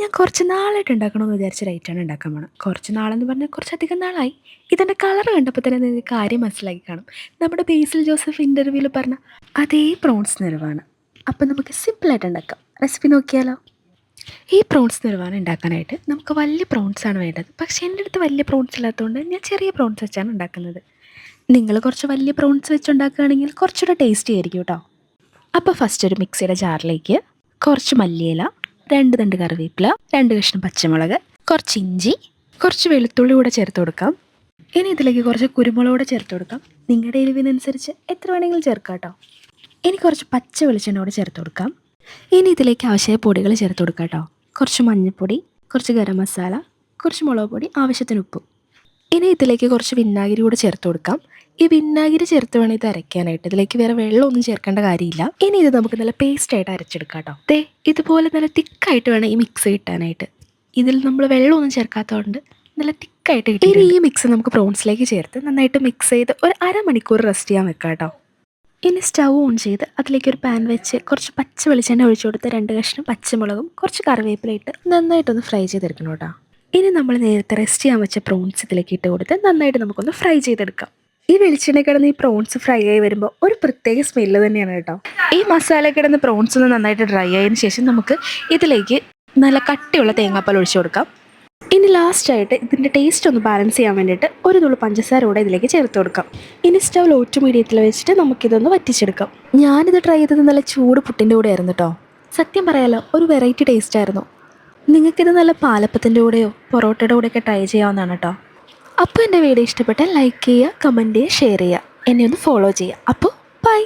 ഞാൻ കുറച്ച് നാളായിട്ട് ഉണ്ടാക്കണമെന്ന് വിചാരിച്ച ഐറ്റമാണ് ഉണ്ടാക്കാൻ പോകണം. കുറച്ച് നാളെന്ന് പറഞ്ഞാൽ കുറച്ചധികം നാളായി. ഇതിൻ്റെ കളർ കണ്ടപ്പോൾ തന്നെ നിങ്ങൾക്ക് കാര്യം മനസ്സിലാക്കി കാണും. നമ്മുടെ ബേസിൽ ജോസഫ് ഇൻ്റർവ്യൂവിൽ പറഞ്ഞ അതേ പ്രോൺസ് നിറവാണ്. അപ്പം നമുക്ക് സിമ്പിളായിട്ട് ഉണ്ടാക്കാം. റെസിപ്പി നോക്കിയാലോ? ഈ പ്രോൺസ് നിറവാണ് ഉണ്ടാക്കാനായിട്ട് നമുക്ക് വലിയ പ്രോൺസാണ് വേണ്ടത്. പക്ഷേ എൻ്റെ അടുത്ത് വലിയ പ്രോൺസ് ഇല്ലാത്തതുകൊണ്ട് ഞാൻ ചെറിയ പ്രോൺസ് വെച്ചാണ് ഉണ്ടാക്കുന്നത്. നിങ്ങൾ കുറച്ച് വലിയ പ്രോൺസ് വെച്ചുണ്ടാക്കുകയാണെങ്കിൽ കുറച്ചുകൂടെ ടേസ്റ്റി ആയിരിക്കും കേട്ടോ. അപ്പോൾ ഫസ്റ്റ് ഒരു മിക്സിയുടെ ജാറിലേക്ക് കുറച്ച് മല്ലിയില, 2 തണ്ട് കറിവേപ്പില, 2 കഷ്ണം പച്ചമുളക്, കുറച്ച് ഇഞ്ചി, കുറച്ച് വെളുത്തുള്ളി കൂടെ ചേർത്ത് കൊടുക്കാം. ഇനി ഇതിലേക്ക് കുറച്ച് കുരുമുളക് കൂടെ ചേർത്ത് കൊടുക്കാം. നിങ്ങളുടെ എരിവിനനുസരിച്ച് എത്ര വേണമെങ്കിലും ചേർക്കാം കേട്ടോ. ഇനി കുറച്ച് പച്ച വെളിച്ചെണ്ണ കൂടെ ചേർത്ത് കൊടുക്കാം. ഇനി ഇതിലേക്ക് ആവശ്യമായ പൊടികൾ ചേർത്ത് കൊടുക്കാം കേട്ടോ. കുറച്ച് മഞ്ഞൾപ്പൊടി, കുറച്ച് ഗരം മസാല, കുറച്ച് മുളക് പൊടി, ആവശ്യത്തിന് ഉപ്പ്. ഇനി ഇതിലേക്ക് കുറച്ച് വിനാഗിരി കൂടെ ചേർത്ത് കൊടുക്കാം. ഈ വിനാഗിരി ചേർത്ത് വേണം ഇത് അരയ്ക്കാനായിട്ട്. ഇതിലേക്ക് വേറെ വെള്ളമൊന്നും ചേർക്കേണ്ട കാര്യമില്ല. ഇനി ഇത് നമുക്ക് നല്ല പേസ്റ്റായിട്ട് അരച്ചെടുക്കാം കേട്ടോ. ഇതുപോലെ നല്ല തിക്കായിട്ട് വേണം ഈ മിക്സ് കിട്ടാനായിട്ട്. ഇതിൽ നമ്മൾ വെള്ളമൊന്നും ചേർക്കാത്തതുകൊണ്ട് നല്ല തിക്കായിട്ട് കിട്ടും. ഇനി ഈ മിക്സ് നമുക്ക് പ്രോൺസിലേക്ക് ചേർത്ത് നന്നായിട്ട് മിക്സ് ചെയ്ത് ഒരു അരമണിക്കൂർ റെസ്റ്റ് ചെയ്യാൻ വെക്കാം കേട്ടോ. ഇനി സ്റ്റൗ ഓൺ ചെയ്ത് അതിലേക്ക് ഒരു പാൻ വെച്ച് കുറച്ച് പച്ച വെളിച്ചെണ്ണ ഒഴിച്ചു കൊടുത്ത് 2 കഷ്ണം പച്ചമുളകും കുറച്ച് കറിവേപ്പില ഇട്ട് നന്നായിട്ടൊന്ന് ഫ്രൈ ചെയ്തെടുക്കണം കേട്ടോ. ഇനി നമ്മൾ നേരത്തെ റെസ്റ്റ് ചെയ്യാൻ വെച്ച പ്രോൺസ് ഇതിലേക്ക് ഇട്ട് കൊടുത്ത് നന്നായിട്ട് നമുക്കൊന്ന് ഫ്രൈ ചെയ്തെടുക്കാം. ഈ വെളിച്ചെണ്ണ കിടന്ന് ഈ പ്രോൺസ് ഫ്രൈ ആയി വരുമ്പോൾ ഒരു പ്രത്യേക സ്മെല്ല് തന്നെയാണ് കേട്ടോ. ഈ മസാല കിടന്ന് പ്രോൺസ് ഒന്ന് നന്നായിട്ട് ഡ്രൈ ആയതിനു ശേഷം നമുക്ക് ഇതിലേക്ക് നല്ല കട്ടിയുള്ള തേങ്ങാപ്പാൽ ഒഴിച്ചു കൊടുക്കാം. ഇനി ലാസ്റ്റായിട്ട് ഇതിൻ്റെ ടേസ്റ്റ് ഒന്ന് ബാലൻസ് ചെയ്യാൻ വേണ്ടിയിട്ട് ഒരു തുള്ളി പഞ്ചസാര കൂടെ ഇതിലേക്ക് ചേർത്ത് കൊടുക്കാം. ഇനി സ്റ്റൗ ലോ ടു മീഡിയത്തിൽ വെച്ചിട്ട് നമുക്കിതൊന്ന് വറ്റിച്ചെടുക്കാം. ഞാനിത് ട്രൈ ചെയ്തത് നല്ല ചൂട് പുട്ടിൻ്റെ കൂടെ ആയിരുന്നു കേട്ടോ. സത്യം പറയാലോ, ഒരു വെറൈറ്റി ടേസ്റ്റ് ആയിരുന്നു. നിങ്ങൾക്കിത് നല്ല പാലപ്പത്തിൻ്റെ കൂടെയോ പൊറോട്ടയുടെ കൂടെയൊക്കെ ട്രൈ ചെയ്യാവുന്നതാണ് കേട്ടോ. അപ്പോൾ എൻ്റെ വീഡിയോ ഇഷ്ടപ്പെട്ടാൽ ലൈക്ക് ചെയ്യുക, കമൻറ്റ് ചെയ്യുക, ഷെയർ ചെയ്യുക, എന്നെ ഒന്ന് ഫോളോ ചെയ്യുക. അപ്പോൾ ബൈ.